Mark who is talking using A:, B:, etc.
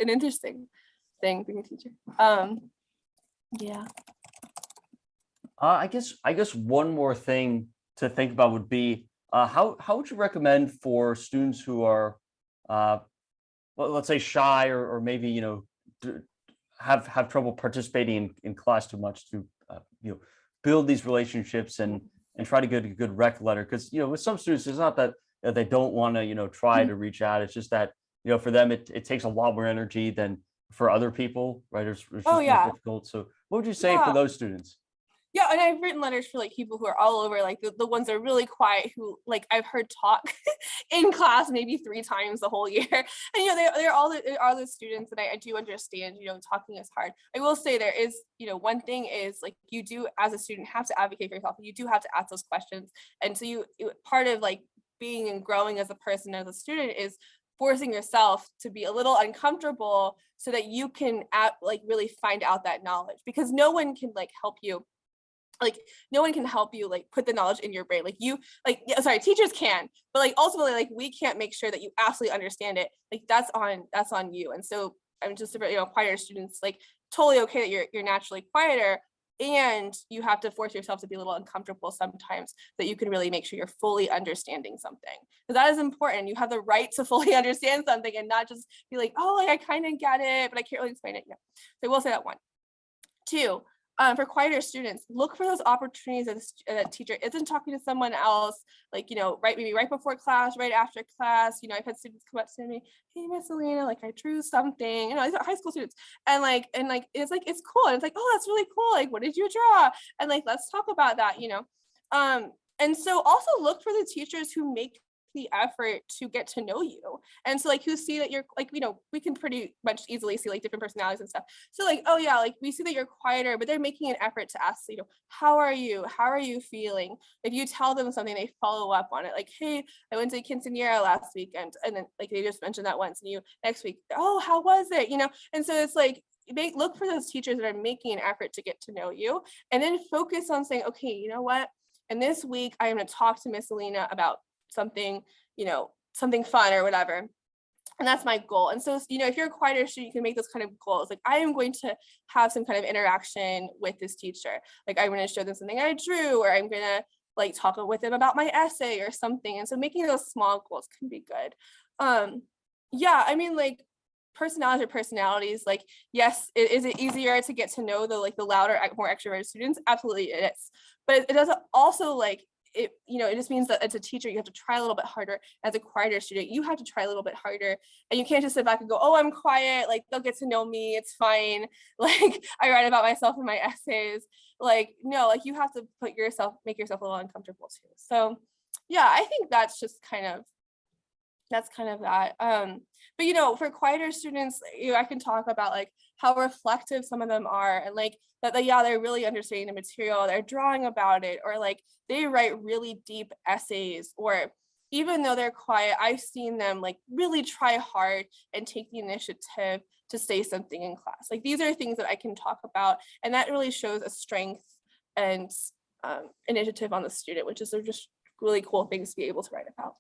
A: an interesting thing being a teacher. Yeah.
B: I guess one more thing to think about would be how would you recommend for students who are well, let's say shy or maybe have trouble participating in class too much to build these relationships and try to get a good rec letter, because with some students it's not that they don't want to try to reach out, it's just that for them it takes a lot more energy than for other people, right? It's just more difficult. So what would you say for those students?
A: Yeah, and I've written letters for like people who are all over, like the ones that are really quiet, who like I've heard talk in class maybe 3 times the whole year. And they're all the students that I do understand, talking is hard. I will say there is, one thing is like you do as a student have to advocate for yourself. You do have to ask those questions. And so part of like being and growing as a person, as a student, is forcing yourself to be a little uncomfortable so that you can really find out that knowledge, because no one can like help you. Like no one can help you like put the knowledge in your brain. Like teachers can, but like ultimately like we can't make sure that you absolutely understand it. Like that's on you. And so I'm just quieter students, like totally okay that you're naturally quieter, and you have to force yourself to be a little uncomfortable sometimes so that you can really make sure you're fully understanding something, because that is important. You have the right to fully understand something and not just be like, oh, like I kind of get it, but I can't really explain it. So I will say that one. 2, for quieter students, look for those opportunities that a teacher isn't talking to someone else, like, maybe right before class, right after class. I've had students come up to me, hey, Miss Alina, like I drew something, these are high school students. And it's cool. And it's like, oh, that's really cool. Like, what did you draw? And like, let's talk about that, And so also look for the teachers who make the effort to get to know you, and so like who see that you're like, we can pretty much easily see like different personalities and stuff. So like, oh yeah, like we see that you're quieter, but they're making an effort to ask, how are you feeling? If you tell them something, they follow up on it, like, hey, I went to quinceañera last weekend, and then like they just mentioned that once, and you next week, oh, how was it? And so it's like look for those teachers that are making an effort to get to know you, and then focus on saying, okay, you know what, and this week I am going to talk to Miss Alina about something, something fun or whatever. And that's my goal. And so, if you're a quieter student, you can make those kind of goals. Like, I am going to have some kind of interaction with this teacher. Like, I'm going to show them something I drew, or I'm going to like talk with them about my essay or something. And so making those small goals can be good. Yeah, I mean, like personalities, like, yes, is it easier to get to know the louder, more extroverted students? Absolutely it is. But it doesn't also like, it just means that as a teacher, you have to try a little bit harder. As a quieter student, you have to try a little bit harder, and you can't just sit back and go, oh, I'm quiet, like they'll get to know me, it's fine. Like I write about myself in my essays. Like, no, like you have to make yourself a little uncomfortable too. So yeah, I think that's just kind of that. But for quieter students, I can talk about like how reflective some of them are, and like that they're really understanding the material, they're drawing about it, or like they write really deep essays, or even though they're quiet, I've seen them like really try hard and take the initiative to say something in class. Like these are things that I can talk about, and that really shows a strength and initiative on the student, which is just really cool things to be able to write about.